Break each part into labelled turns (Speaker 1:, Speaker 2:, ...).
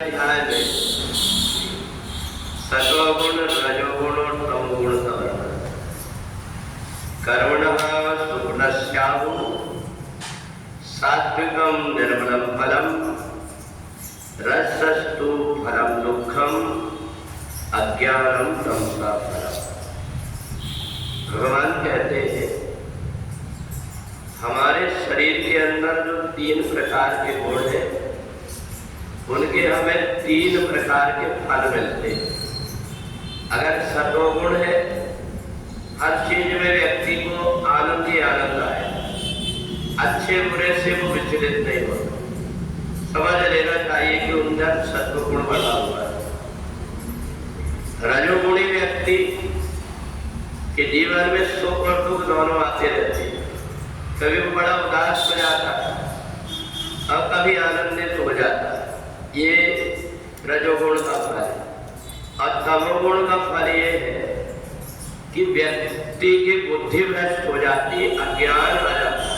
Speaker 1: में सत्वगुण रजोगुण तमोगुण कर्मणः सुगुणस्याहु सात्विकं निर्मलं फलम रजसस्तु फलम दुःखम अज्ञानम तमसा फलम। भगवान कहते हैं हमारे शरीर के अंदर जो 3 प्रकार के गुण हैं उनके हमें 3 प्रकार के फल मिलते हैं। अगर सत्वगुण है, हर चीज में व्यक्ति को आनंद ही आनंद आए, अच्छे बुरे से वो विचलित नहीं होता। समझ लेना चाहिए कि उनका सत्वगुण बढ़ा हुआ है। रजोगुणी व्यक्ति के जीवन में सुख और दुख दोनों आते रहते हैं। कभी वो बड़ा उदास हो जाता है और कभी आनंदित हो जाता है। ये रजोगुण का फल है। और तमोगुण का फल ये है कि व्यक्ति की बुद्धि भ्रष्ट हो जाती है, अज्ञान आ जाता है।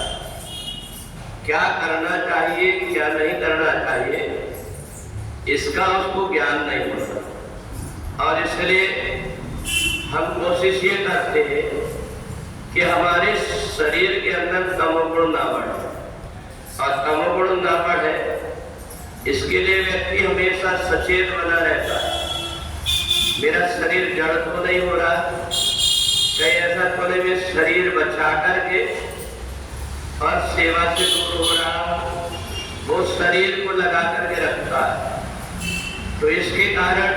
Speaker 1: क्या करना चाहिए क्या नहीं करना चाहिए इसका उसको ज्ञान नहीं होता। और इसलिए हम कोशिश ये करते हैं कि हमारे शरीर के अंदर तमोगुण ना बढ़े। और तमोगुण ना बढ़े इसके लिए व्यक्ति हमेशा सचेत बना रहता है। मेरा शरीर जड़ तो नहीं हो रहा, कहीं ऐसा तो नहीं मैं शरीर बचा करके और सेवा से दूर हो रहा, वो शरीर को लगा करके रखता है। तो इसके कारण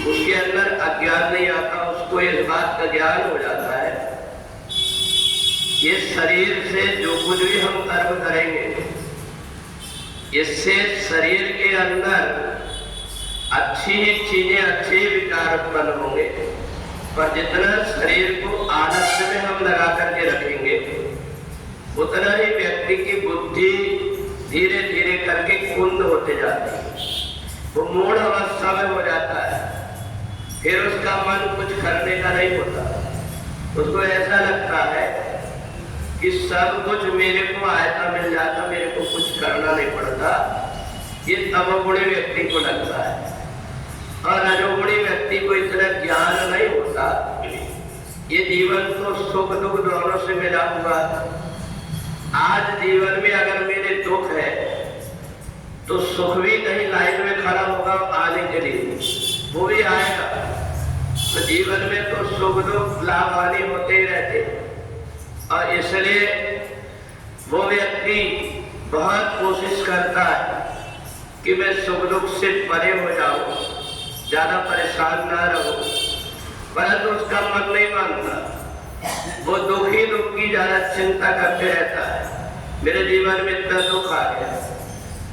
Speaker 1: उसके अंदर अज्ञान नहीं आता, उसको इस बात का ज्ञान हो जाता है ये शरीर से जो कुछ भी हम कर्म करेंगे इससे शरीर के अंदर अच्छी चीजें, अच्छे विचार उत्पन्न होंगे। पर जितना शरीर को आलस्य में हम लगा करके रखेंगे उतना ही व्यक्ति की बुद्धि धीरे धीरे करके कुंद होते जाती है, वो मूढ़ अवस्था में हो जाता है। फिर उसका मन कुछ करने का नहीं होता, उसको ऐसा लगता है कि सब कुछ मेरे को आयता मिल जाता, मेरे को कुछ करना नहीं पड़ता। ये तमोगुणी व्यक्ति को लगता है। और रजोगुणी व्यक्ति को इतना ज्ञान नहीं होता। ये जीवन तो सुख दुख दोनों से मिला हुआ। आज जीवन में अगर मेरे दुख है तो सुख भी कहीं लाइन में खड़ा होगा आने के लिए, वो भी आएगा। तो जीवन में तो सुख दुख लाभ हानि होते ही रहते। और इसलिए वो व्यक्ति बहुत कोशिश करता है कि मैं सुख दुख से परे हो जाऊं, ज्यादा परेशान ना रहूं, परंतु उसका मन नहीं मानता। वो दुख की ज्यादा चिंता करते रहता है। मेरे जीवन में इतना दुख आ गया,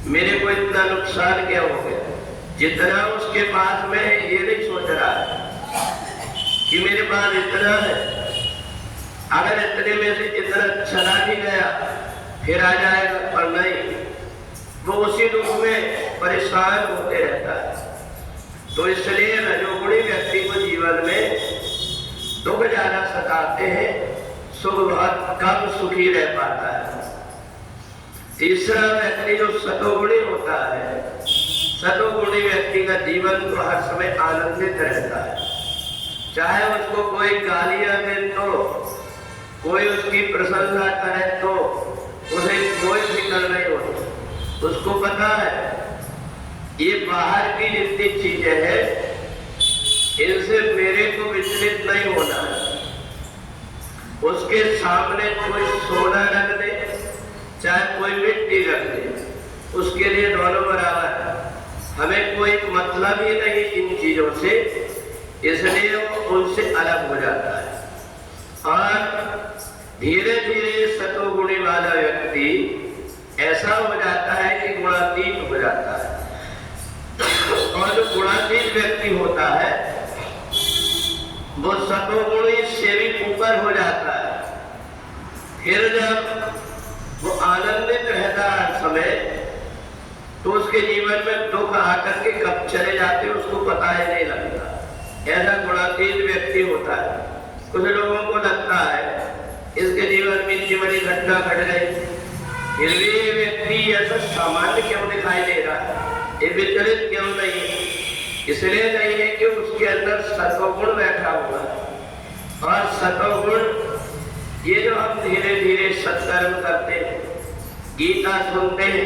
Speaker 1: मेरे को इतना नुकसान क्या हो गया। जितना उसके पास में ये नहीं सोच रहा है कि मेरे पास इतना है, अगर इतने में से इतना चला भी गया फिर आ जाएगा, पर नहीं, वो उसी दुख में परेशान होते रहता है। तो इसलिए रजोगुणी व्यक्ति को जीवन में दुख ज्यादा सताते हैं, सुख बहुत कम सुखी रह पाता है। तीसरा व्यक्ति जो सतोगुणी होता है, सतोगुणी व्यक्ति का जीवन तो हर समय आनंदित रहता है। चाहे उसको कोई गालियां दे तो, कोई उसकी प्रशंसा करे तो उसे कोई फिक्र नहीं होती। उसको पता है ये बाहर की जितनी चीजें हैं इनसे मेरे को विचलित नहीं होना है। उसके सामने कोई सोना रख दे चाहे कोई मिट्टी रख दे, उसके लिए दोनों बराबर है। हमें कोई मतलब ही नहीं इन चीजों से, इसलिए वो उनसे अलग हो जाता है। और धीरे धीरे सतोगुणी वाला व्यक्ति ऐसा हो जाता है कि गुणातीत हो जाता है। और जो गुणातीत व्यक्ति होता है वो सतोगुणी से भी ऊपर हो जाता है। फिर जब वो आनंदित रहता है समय, तो उसके जीवन में दुख आकर के कब चले जाते उसको पता ही नहीं लगता। ऐसा गुणातीत व्यक्ति होता है। कुछ लोगों को लगता है इसके जीवन में इतनी बड़ी घटना घट गई, फिर भी ये व्यक्ति ऐसा सामान्य क्यों दिखाई दे रहा है, ये विचलित क्यों नहीं है? इसलिए नहीं है कि उसके अंदर सत्वगुण बैठा हुआ है। और सत्वगुण ये जो हम धीरे धीरे सत्कर्म करते हैं, गीता सुनते हैं,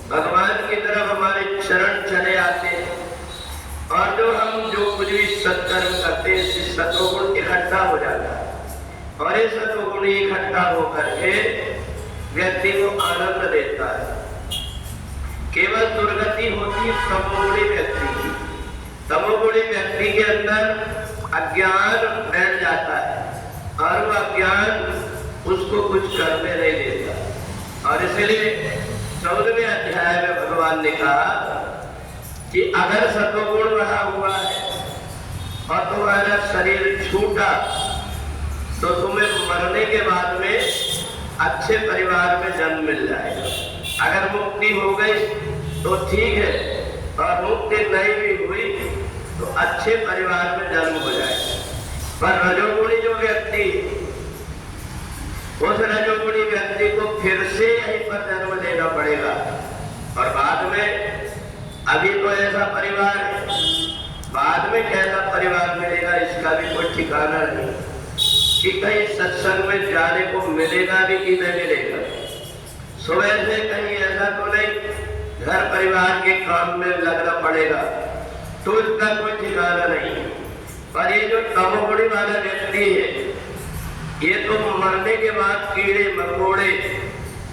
Speaker 1: भगवान की तरफ हमारे चरण चले आते हैं, और जो कुछ भी सत्कर्म करते हैं, इससे सत्वगुण इकट्ठा हो जाता है। और ये सत्वगुण इकट्ठा होकर के व्यक्ति को आनंद देता है। केवल दुर्गति होती है तमोगुणी व्यक्ति की। तमोगुणी व्यक्ति के अंदर अज्ञान बैठ जाता है और वह अज्ञान उसको कुछ करने नहीं देता। और इसलिए 14वें अध्याय में भगवान ने कहा कि अगर सत्वगुण बढ़ा हुआ है और तुम्हारा शरीर छूटा तो तुम्हें मरने के बाद में अच्छे परिवार में जन्म मिल जाएगा। अगर मुक्ति हो गई तो ठीक है, और मुक्ति नहीं भी हुई तो अच्छे परिवार में जन्म हो जाएगा। पर रजोगुणी जो व्यक्ति, उस रजोगुणी व्यक्ति को फिर से यहीं पर जन्म लेना पड़ेगा। और बाद में, अभी तो ऐसा परिवार है, बाद में कैसा परिवार मिलेगा इसका भी कोई ठिकाना नहीं कि कहीं सत्संग में जाने को मिलेगा भी कि नहीं मिलेगा। सुबह से कहीं ऐसा तो नहीं घर परिवार के काम में लगना पड़ेगा, तो इसका कोई ठिकाना नहीं। पर ये जो तमोगुणी वाला व्यक्ति है, ये तो मरने के बाद कीड़े मकोड़े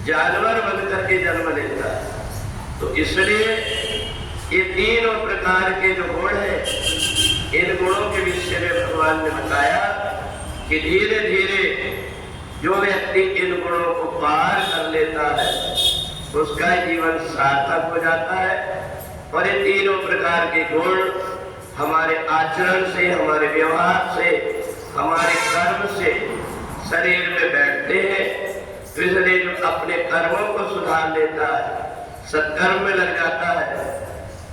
Speaker 1: जानवर बनकर के जन्म लेता है। तो इसलिए ये तीनों प्रकार के जो गुण है, इन गुणों के विषय में भगवान ने बताया कि धीरे धीरे जो व्यक्ति इन गुणों को पार कर लेता है उसका जीवन सार्थक हो जाता है। और ये तीनों प्रकार के गुण हमारे आचरण से, हमारे व्यवहार से, हमारे कर्म से शरीर में बैठते हैं। तो इसलिए जो अपने कर्मों को सुधार लेता है, सत्कर्म में लग जाता है,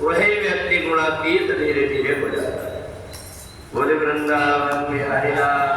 Speaker 1: वही व्यक्ति गुणातीत धीरे धीरे हो जाता है। बोले वृंदावन बिहारी लाल।